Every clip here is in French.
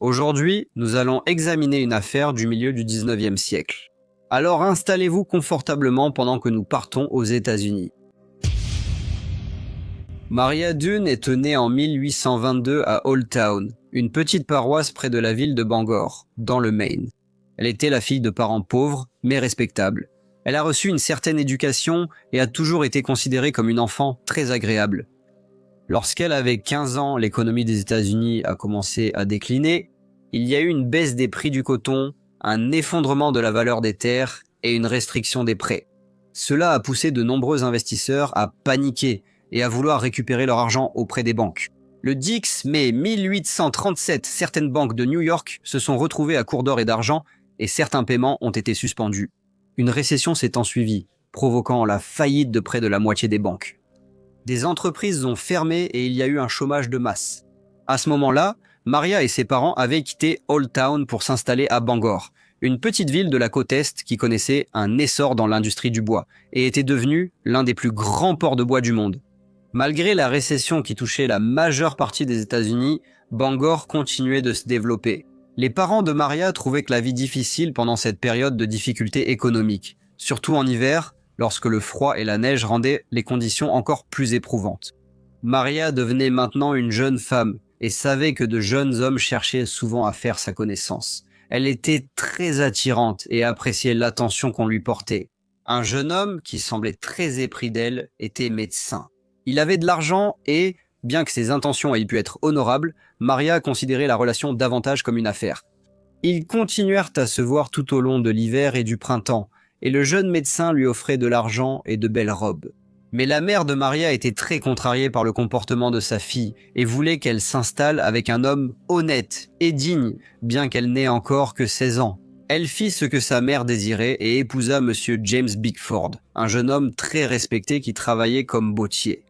Aujourd'hui, nous allons examiner une affaire du milieu du 19e siècle. Alors installez-vous confortablement pendant que nous partons aux États-Unis. Maria Dunne est née en 1822 à Old Town, une petite paroisse près de la ville de Bangor, dans le Maine. Elle était la fille de parents pauvres, mais respectables. Elle a reçu une certaine éducation et a toujours été considérée comme une enfant très agréable. Lorsqu'elle avait 15 ans, l'économie des États-Unis a commencé à décliner. Il y a eu une baisse des prix du coton, un effondrement de la valeur des terres et une restriction des prêts. Cela a poussé de nombreux investisseurs à paniquer et à vouloir récupérer leur argent auprès des banques. Le 10 mai 1837, certaines banques de New York se sont retrouvées à court d'or et d'argent et certains paiements ont été suspendus. Une récession s'est ensuivie, provoquant la faillite de près de la moitié des banques. Des entreprises ont fermé et il y a eu un chômage de masse. À ce moment-là, Maria et ses parents avaient quitté Old Town pour s'installer à Bangor, une petite ville de la côte Est qui connaissait un essor dans l'industrie du bois et était devenue l'un des plus grands ports de bois du monde. Malgré la récession qui touchait la majeure partie des États-Unis, Bangor continuait de se développer. Les parents de Maria trouvaient que la vie difficile pendant cette période de difficultés économiques, surtout en hiver, lorsque le froid et la neige rendaient les conditions encore plus éprouvantes. Maria devenait maintenant une jeune femme et savait que de jeunes hommes cherchaient souvent à faire sa connaissance. Elle était très attirante et appréciait l'attention qu'on lui portait. Un jeune homme, qui semblait très épris d'elle, était médecin. Il avait de l'argent et, bien que ses intentions aient pu être honorables, Maria considérait la relation davantage comme une affaire. Ils continuèrent à se voir tout au long de l'hiver et du printemps, et le jeune médecin lui offrait de l'argent et de belles robes. Mais la mère de Maria était très contrariée par le comportement de sa fille et voulait qu'elle s'installe avec un homme honnête et digne, bien qu'elle n'ait encore que 16 ans. Elle fit ce que sa mère désirait et épousa Monsieur James Bickford, un jeune homme très respecté qui travaillait comme bottier.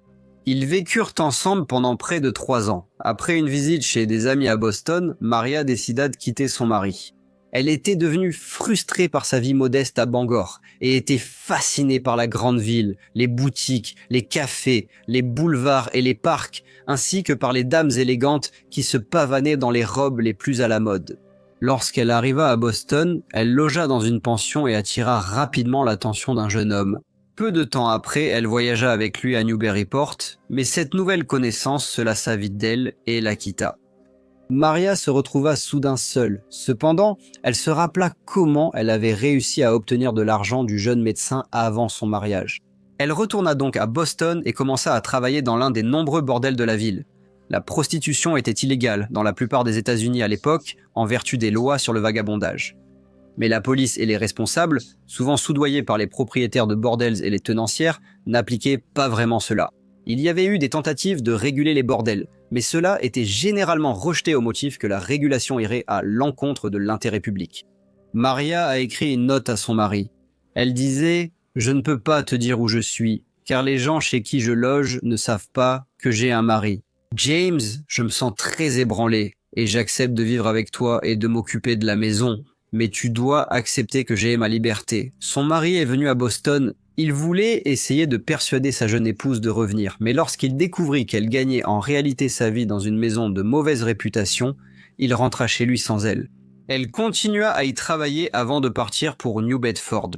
Ils vécurent ensemble pendant près de 3 ans. Après une visite chez des amis à Boston, Maria décida de quitter son mari. Elle était devenue frustrée par sa vie modeste à Bangor et était fascinée par la grande ville, les boutiques, les cafés, les boulevards et les parcs, ainsi que par les dames élégantes qui se pavanaient dans les robes les plus à la mode. Lorsqu'elle arriva à Boston, elle logea dans une pension et attira rapidement l'attention d'un jeune homme. Peu de temps après, elle voyagea avec lui à Newburyport, mais cette nouvelle connaissance se lassa vite d'elle et la quitta. Maria se retrouva soudain seule. Cependant, elle se rappela comment elle avait réussi à obtenir de l'argent du jeune médecin avant son mariage. Elle retourna donc à Boston et commença à travailler dans l'un des nombreux bordels de la ville. La prostitution était illégale dans la plupart des États-Unis à l'époque, en vertu des lois sur le vagabondage. Mais la police et les responsables, souvent soudoyés par les propriétaires de bordels et les tenancières, n'appliquaient pas vraiment cela. Il y avait eu des tentatives de réguler les bordels, mais cela était généralement rejeté au motif que la régulation irait à l'encontre de l'intérêt public. Maria a écrit une note à son mari. Elle disait « Je ne peux pas te dire où je suis, car les gens chez qui je loge ne savent pas que j'ai un mari. James, je me sens très ébranlé, et j'accepte de vivre avec toi et de m'occuper de la maison, mais tu dois accepter que j'ai ma liberté. » Son mari est venu à Boston. Il voulait essayer de persuader sa jeune épouse de revenir, mais lorsqu'il découvrit qu'elle gagnait en réalité sa vie dans une maison de mauvaise réputation, il rentra chez lui sans elle. Elle continua à y travailler avant de partir pour New Bedford.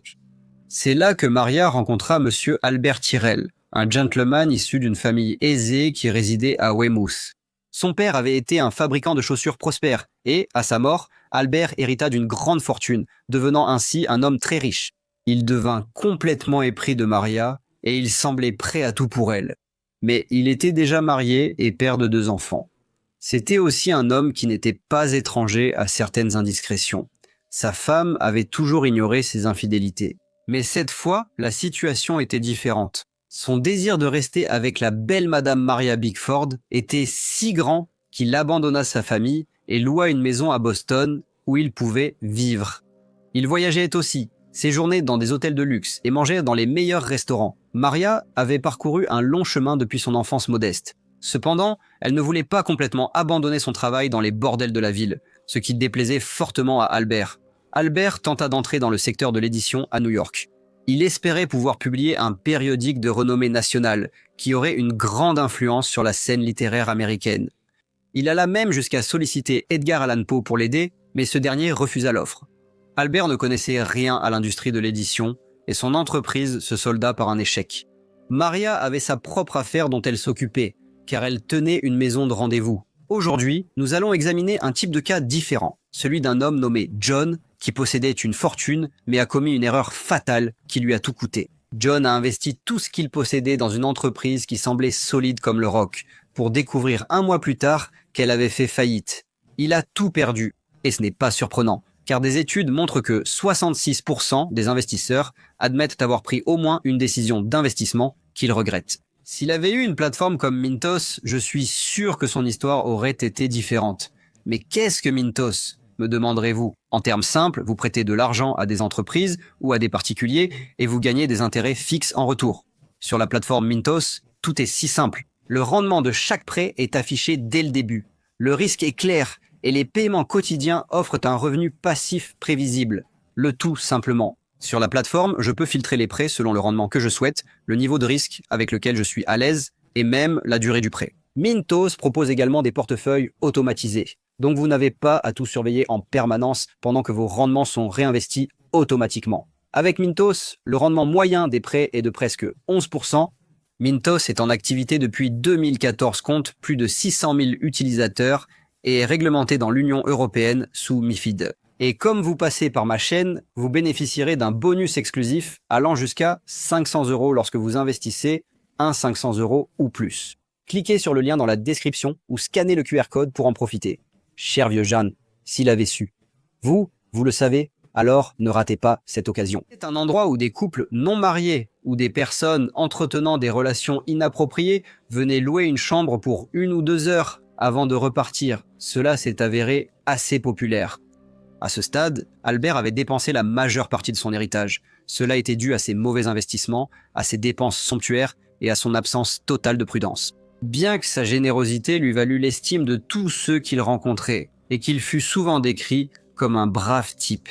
C'est là que Maria rencontra Monsieur Albert Tyrrell, un gentleman issu d'une famille aisée qui résidait à Weymouth. Son père avait été un fabricant de chaussures prospère et, à sa mort, Albert hérita d'une grande fortune, devenant ainsi un homme très riche. Il devint complètement épris de Maria et il semblait prêt à tout pour elle. Mais il était déjà marié et père de 2 enfants. C'était aussi un homme qui n'était pas étranger à certaines indiscrétions. Sa femme avait toujours ignoré ses infidélités. Mais cette fois, la situation était différente. Son désir de rester avec la belle Madame Maria Bickford était si grand qu'il abandonna sa famille et loua une maison à Boston où il pouvait vivre. Il voyageait aussi, séjournait dans des hôtels de luxe et mangeait dans les meilleurs restaurants. Maria avait parcouru un long chemin depuis son enfance modeste. Cependant, elle ne voulait pas complètement abandonner son travail dans les bordels de la ville, ce qui déplaisait fortement à Albert. Albert tenta d'entrer dans le secteur de l'édition à New York. Il espérait pouvoir publier un périodique de renommée nationale qui aurait une grande influence sur la scène littéraire américaine. Il alla même jusqu'à solliciter Edgar Allan Poe pour l'aider, mais ce dernier refusa l'offre. Albert ne connaissait rien à l'industrie de l'édition, et son entreprise se solda par un échec. Maria avait sa propre affaire dont elle s'occupait, car elle tenait une maison de rendez-vous. Aujourd'hui, nous allons examiner un type de cas différent, celui d'un homme nommé John, qui possédait une fortune, mais a commis une erreur fatale qui lui a tout coûté. John a investi tout ce qu'il possédait dans une entreprise qui semblait solide comme le roc, pour découvrir un mois plus tard qu'elle avait fait faillite. Il a tout perdu, et ce n'est pas surprenant, car des études montrent que 66% des investisseurs admettent avoir pris au moins une décision d'investissement qu'ils regrettent. S'il avait eu une plateforme comme Mintos, je suis sûr que son histoire aurait été différente. Mais qu'est-ce que Mintos, me demanderez-vous? En termes simples, vous prêtez de l'argent à des entreprises ou à des particuliers et vous gagnez des intérêts fixes en retour. Sur la plateforme Mintos, tout est si simple. Le rendement de chaque prêt est affiché dès le début. Le risque est clair et les paiements quotidiens offrent un revenu passif prévisible. Le tout simplement. Sur la plateforme, je peux filtrer les prêts selon le rendement que je souhaite, le niveau de risque avec lequel je suis à l'aise et même la durée du prêt. Mintos propose également des portefeuilles automatisés. Donc vous n'avez pas à tout surveiller en permanence pendant que vos rendements sont réinvestis automatiquement. Avec Mintos, le rendement moyen des prêts est de presque 11%. Mintos est en activité depuis 2014, compte plus de 600 000 utilisateurs et est réglementé dans l'Union européenne sous MiFID. Et comme vous passez par ma chaîne, vous bénéficierez d'un bonus exclusif allant jusqu'à 500 € lorsque vous investissez 500 € ou plus. Cliquez sur le lien dans la description ou scannez le QR code pour en profiter. Cher vieux Jeanne, s'il avait su. Vous le savez, alors ne ratez pas cette occasion. C'est un endroit où des couples non mariés ou des personnes entretenant des relations inappropriées venaient louer une chambre pour 1 ou 2 heures avant de repartir. Cela s'est avéré assez populaire. À ce stade, Albert avait dépensé la majeure partie de son héritage. Cela était dû à ses mauvais investissements, à ses dépenses somptuaires et à son absence totale de prudence. Bien que sa générosité lui valût l'estime de tous ceux qu'il rencontrait, et qu'il fut souvent décrit comme un brave type.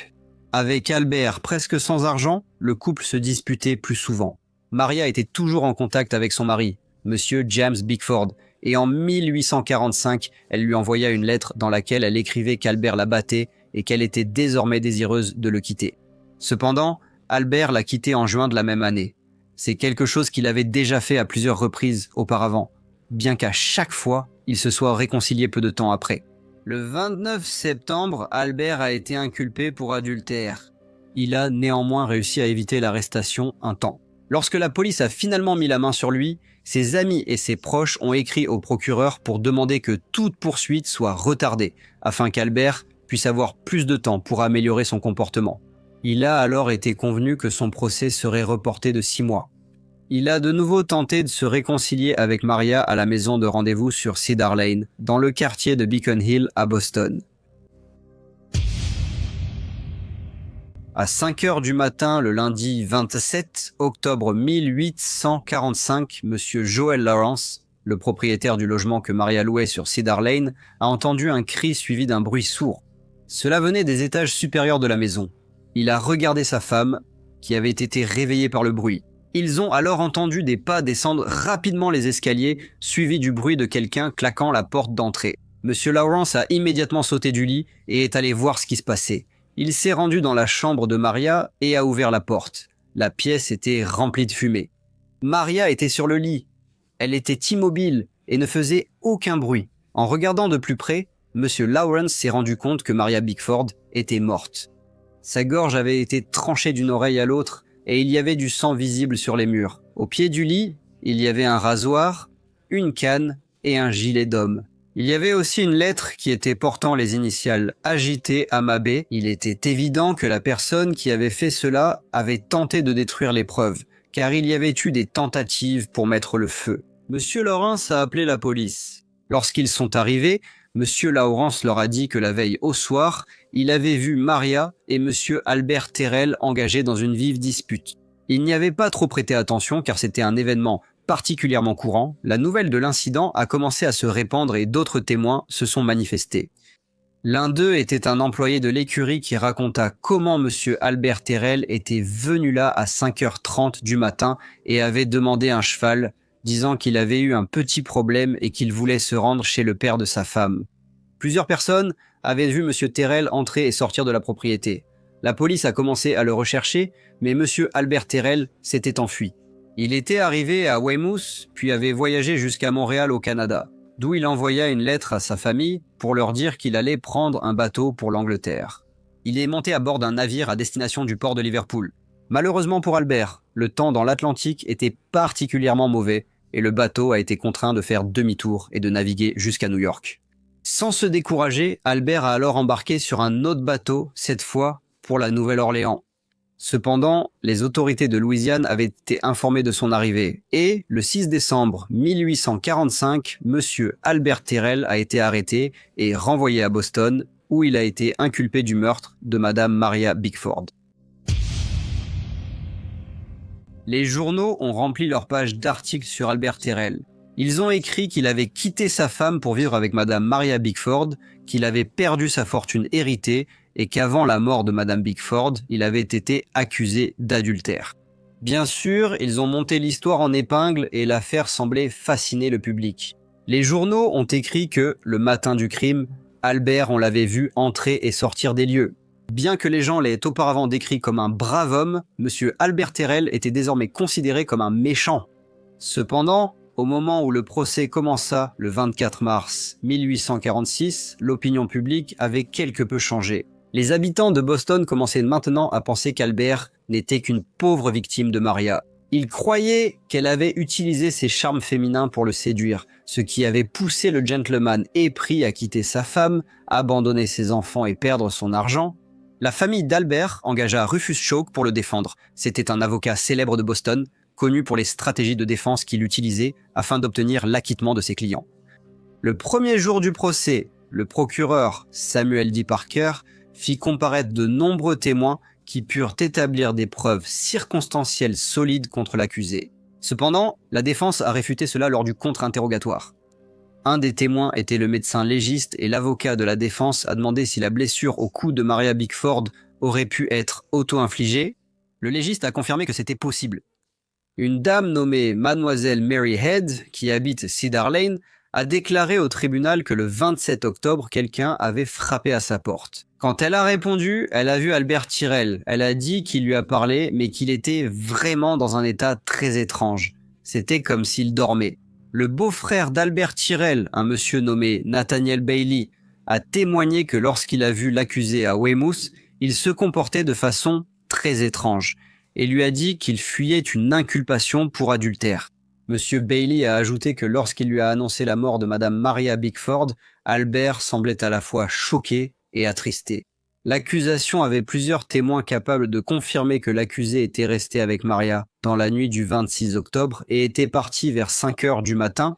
Avec Albert presque sans argent, le couple se disputait plus souvent. Maria était toujours en contact avec son mari, Monsieur James Bickford, et en 1845, elle lui envoya une lettre dans laquelle elle écrivait qu'Albert la battait et qu'elle était désormais désireuse de le quitter. Cependant, Albert l'a quittée en juin de la même année. C'est quelque chose qu'il avait déjà fait à plusieurs reprises auparavant, bien qu'à chaque fois, ils se soient réconciliés peu de temps après. Le 29 septembre, Albert a été inculpé pour adultère. Il a néanmoins réussi à éviter l'arrestation un temps. Lorsque la police a finalement mis la main sur lui, ses amis et ses proches ont écrit au procureur pour demander que toute poursuite soit retardée, afin qu'Albert puisse avoir plus de temps pour améliorer son comportement. Il a alors été convenu que son procès serait reporté de 6 mois. Il a de nouveau tenté de se réconcilier avec Maria à la maison de rendez-vous sur Cedar Lane, dans le quartier de Beacon Hill à Boston. À 5 heures du matin, le lundi 27 octobre 1845, Monsieur Joel Lawrence, le propriétaire du logement que Maria louait sur Cedar Lane, a entendu un cri suivi d'un bruit sourd. Cela venait des étages supérieurs de la maison. Il a regardé sa femme, qui avait été réveillée par le bruit. Ils ont alors entendu des pas descendre rapidement les escaliers, suivis du bruit de quelqu'un claquant la porte d'entrée. Monsieur Lawrence a immédiatement sauté du lit et est allé voir ce qui se passait. Il s'est rendu dans la chambre de Maria et a ouvert la porte. La pièce était remplie de fumée. Maria était sur le lit. Elle était immobile et ne faisait aucun bruit. En regardant de plus près, Monsieur Lawrence s'est rendu compte que Maria Bickford était morte. Sa gorge avait été tranchée d'une oreille à l'autre et il y avait du sang visible sur les murs. Au pied du lit, il y avait un rasoir, une canne et un gilet d'homme. Il y avait aussi une lettre qui était portant les initiales agitées Amabé. Il était évident que la personne qui avait fait cela avait tenté de détruire les preuves, car il y avait eu des tentatives pour mettre le feu. Monsieur Lawrence a appelé la police. Lorsqu'ils sont arrivés, Monsieur Lawrence leur a dit que la veille au soir, il avait vu Maria et Monsieur Albert Terrell engagés dans une vive dispute. Il n'y avait pas trop prêté attention car c'était un événement particulièrement courant. La nouvelle de l'incident a commencé à se répandre et d'autres témoins se sont manifestés. L'un d'eux était un employé de l'écurie qui raconta comment Monsieur Albert Terrell était venu là à 5h30 du matin et avait demandé un cheval, disant qu'il avait eu un petit problème et qu'il voulait se rendre chez le père de sa femme. Plusieurs personnes avaient vu M. Terrell entrer et sortir de la propriété. La police a commencé à le rechercher, mais M. Albert Terrell s'était enfui. Il était arrivé à Weymouth, puis avait voyagé jusqu'à Montréal au Canada, d'où il envoya une lettre à sa famille pour leur dire qu'il allait prendre un bateau pour l'Angleterre. Il est monté à bord d'un navire à destination du port de Liverpool. Malheureusement pour Albert, le temps dans l'Atlantique était particulièrement mauvais et le bateau a été contraint de faire demi-tour et de naviguer jusqu'à New York. Sans se décourager, Albert a alors embarqué sur un autre bateau, cette fois pour la Nouvelle-Orléans. Cependant, les autorités de Louisiane avaient été informées de son arrivée et, le 6 décembre 1845, M. Albert Terrell a été arrêté et renvoyé à Boston, où il a été inculpé du meurtre de Madame Maria Bickford. Les journaux ont rempli leurs pages d'articles sur Albert Terrell. Ils ont écrit qu'il avait quitté sa femme pour vivre avec Madame Maria Bickford, qu'il avait perdu sa fortune héritée et qu'avant la mort de Madame Bickford, il avait été accusé d'adultère. Bien sûr, ils ont monté l'histoire en épingle et l'affaire semblait fasciner le public. Les journaux ont écrit que, le matin du crime, Albert, on l'avait vu entrer et sortir des lieux. Bien que les gens l'aient auparavant décrit comme un brave homme, M. Albert Terrell était désormais considéré comme un méchant. Cependant, au moment où le procès commença, le 24 mars 1846, l'opinion publique avait quelque peu changé. Les habitants de Boston commençaient maintenant à penser qu'Albert n'était qu'une pauvre victime de Maria. Ils croyaient qu'elle avait utilisé ses charmes féminins pour le séduire, ce qui avait poussé le gentleman épris à quitter sa femme, abandonner ses enfants et perdre son argent. La famille d'Albert engagea Rufus Choate pour le défendre. C'était un avocat célèbre de Boston, connu pour les stratégies de défense qu'il utilisait afin d'obtenir l'acquittement de ses clients. Le premier jour du procès, le procureur Samuel D. Parker fit comparaître de nombreux témoins qui purent établir des preuves circonstancielles solides contre l'accusé. Cependant, la défense a réfuté cela lors du contre-interrogatoire. Un des témoins était le médecin légiste et l'avocat de la défense a demandé si la blessure au cou de Maria Bickford aurait pu être auto-infligée. Le légiste a confirmé que c'était possible. Une dame nommée Mademoiselle Mary Head, qui habite Cedar Lane, a déclaré au tribunal que le 27 octobre, quelqu'un avait frappé à sa porte. Quand elle a répondu, elle a vu Albert Terrell. Elle a dit qu'il lui a parlé, mais qu'il était vraiment dans un état très étrange. C'était comme s'il dormait. Le beau-frère d'Albert Terrell, un monsieur nommé Nathaniel Bailey, a témoigné que lorsqu'il a vu l'accusé à Weymouth, il se comportait de façon très étrange et lui a dit qu'il fuyait une inculpation pour adultère. Monsieur Bailey a ajouté que lorsqu'il lui a annoncé la mort de Madame Maria Bickford, Albert semblait à la fois choqué et attristé. L'accusation avait plusieurs témoins capables de confirmer que l'accusé était resté avec Maria dans la nuit du 26 octobre et était parti vers 5 heures du matin,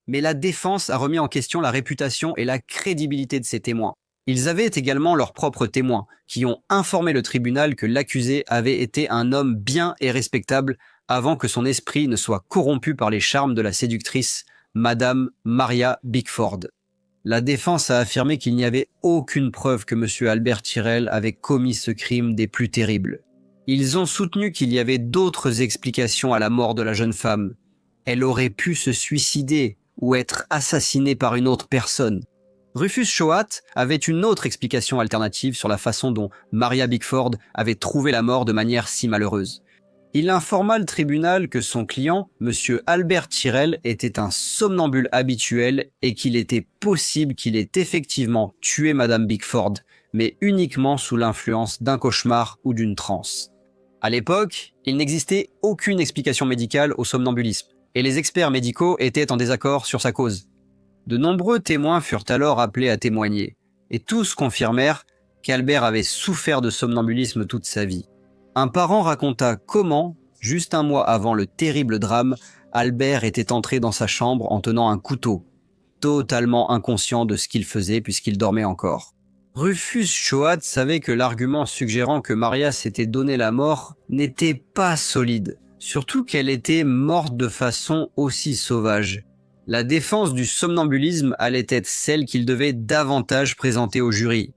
mais la défense a remis en question la réputation et la crédibilité de ces témoins. Ils avaient également leurs propres témoins, qui ont informé le tribunal que l'accusé avait été un homme bien et respectable avant que son esprit ne soit corrompu par les charmes de la séductrice Madame Maria Bickford. La défense a affirmé qu'il n'y avait aucune preuve que M. Albert Terrell avait commis ce crime des plus terribles. Ils ont soutenu qu'il y avait d'autres explications à la mort de la jeune femme. Elle aurait pu se suicider ou être assassinée par une autre personne. Rufus Choate avait une autre explication alternative sur la façon dont Maria Bickford avait trouvé la mort de manière si malheureuse. Il informa le tribunal que son client, M. Albert Terrell, était un somnambule habituel et qu'il était possible qu'il ait effectivement tué Madame Bickford, mais uniquement sous l'influence d'un cauchemar ou d'une transe. À l'époque, il n'existait aucune explication médicale au somnambulisme, et les experts médicaux étaient en désaccord sur sa cause. De nombreux témoins furent alors appelés à témoigner, et tous confirmèrent qu'Albert avait souffert de somnambulisme toute sa vie. Un parent raconta comment, juste un mois avant le terrible drame, Albert était entré dans sa chambre en tenant un couteau, totalement inconscient de ce qu'il faisait puisqu'il dormait encore. Rufus Choate savait que l'argument suggérant que Maria s'était donné la mort n'était pas solide, surtout qu'elle était morte de façon aussi sauvage. La défense du somnambulisme allait être celle qu'il devait davantage présenter au jury.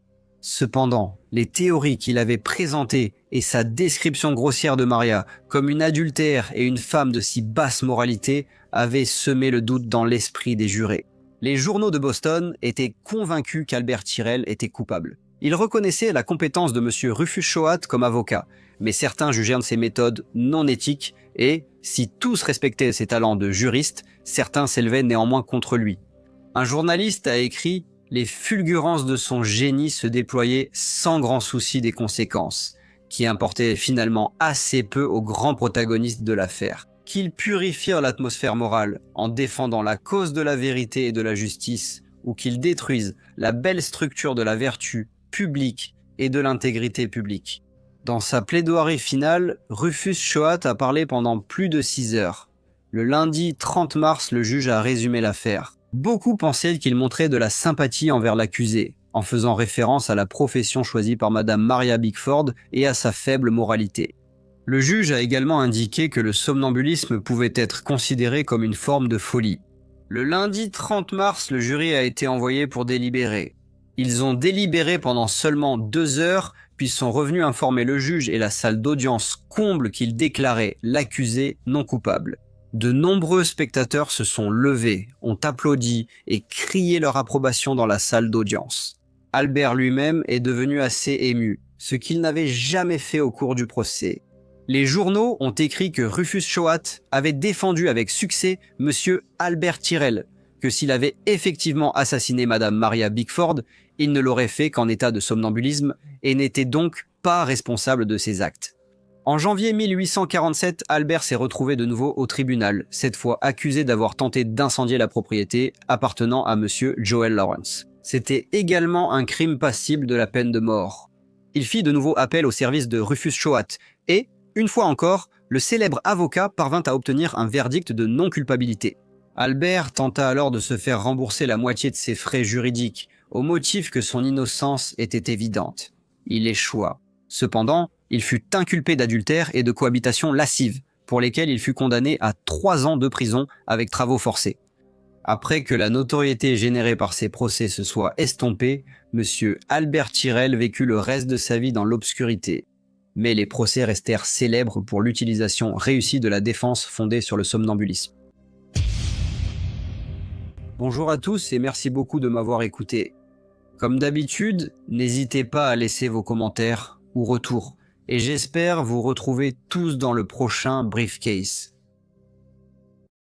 Cependant, les théories qu'il avait présentées et sa description grossière de Maria comme une adultère et une femme de si basse moralité avaient semé le doute dans l'esprit des jurés. Les journaux de Boston étaient convaincus qu'Albert Tyrrell était coupable. Ils reconnaissaient la compétence de M. Rufus Choate comme avocat, mais certains jugeaient de ses méthodes non éthiques et, si tous respectaient ses talents de juriste, certains s'élevaient néanmoins contre lui. Un journaliste a écrit « Les fulgurances de son génie se déployaient sans grand souci des conséquences, qui importaient finalement assez peu aux grands protagonistes de l'affaire. Qu'ils purifient l'atmosphère morale en défendant la cause de la vérité et de la justice, ou qu'ils détruisent la belle structure de la vertu publique et de l'intégrité publique. » Dans sa plaidoirie finale, Rufus Choate a parlé pendant plus de 6 heures. Le lundi 30 mars, le juge a résumé l'affaire. Beaucoup pensaient qu'il montrait de la sympathie envers l'accusé, en faisant référence à la profession choisie par Madame Maria Bickford et à sa faible moralité. Le juge a également indiqué que le somnambulisme pouvait être considéré comme une forme de folie. Le lundi 30 mars, le jury a été envoyé pour délibérer. Ils ont délibéré pendant seulement 2 heures, puis sont revenus informer le juge et la salle d'audience comble qu'ils déclaraient l'accusé non coupable. De nombreux spectateurs se sont levés, ont applaudi et crié leur approbation dans la salle d'audience. Albert lui-même est devenu assez ému, ce qu'il n'avait jamais fait au cours du procès. Les journaux ont écrit que Rufus Choate avait défendu avec succès M. Albert Tyrrell, que s'il avait effectivement assassiné Madame Maria Bickford, il ne l'aurait fait qu'en état de somnambulisme et n'était donc pas responsable de ses actes. En janvier 1847, Albert s'est retrouvé de nouveau au tribunal, cette fois accusé d'avoir tenté d'incendier la propriété appartenant à M. Joel Lawrence. C'était également un crime passible de la peine de mort. Il fit de nouveau appel au service de Rufus Choate et, une fois encore, le célèbre avocat parvint à obtenir un verdict de non-culpabilité. Albert tenta alors de se faire rembourser la moitié de ses frais juridiques, au motif que son innocence était évidente. Il échoua. Cependant, il fut inculpé d'adultère et de cohabitation lascive, pour lesquels il fut condamné à 3 ans de prison avec travaux forcés. Après que la notoriété générée par ces procès se soit estompée, M. Albert Tyrrell vécut le reste de sa vie dans l'obscurité. Mais les procès restèrent célèbres pour l'utilisation réussie de la défense fondée sur le somnambulisme. Bonjour à tous et merci beaucoup de m'avoir écouté. Comme d'habitude, n'hésitez pas à laisser vos commentaires ou retours. Et j'espère vous retrouver tous dans le prochain Briefcase.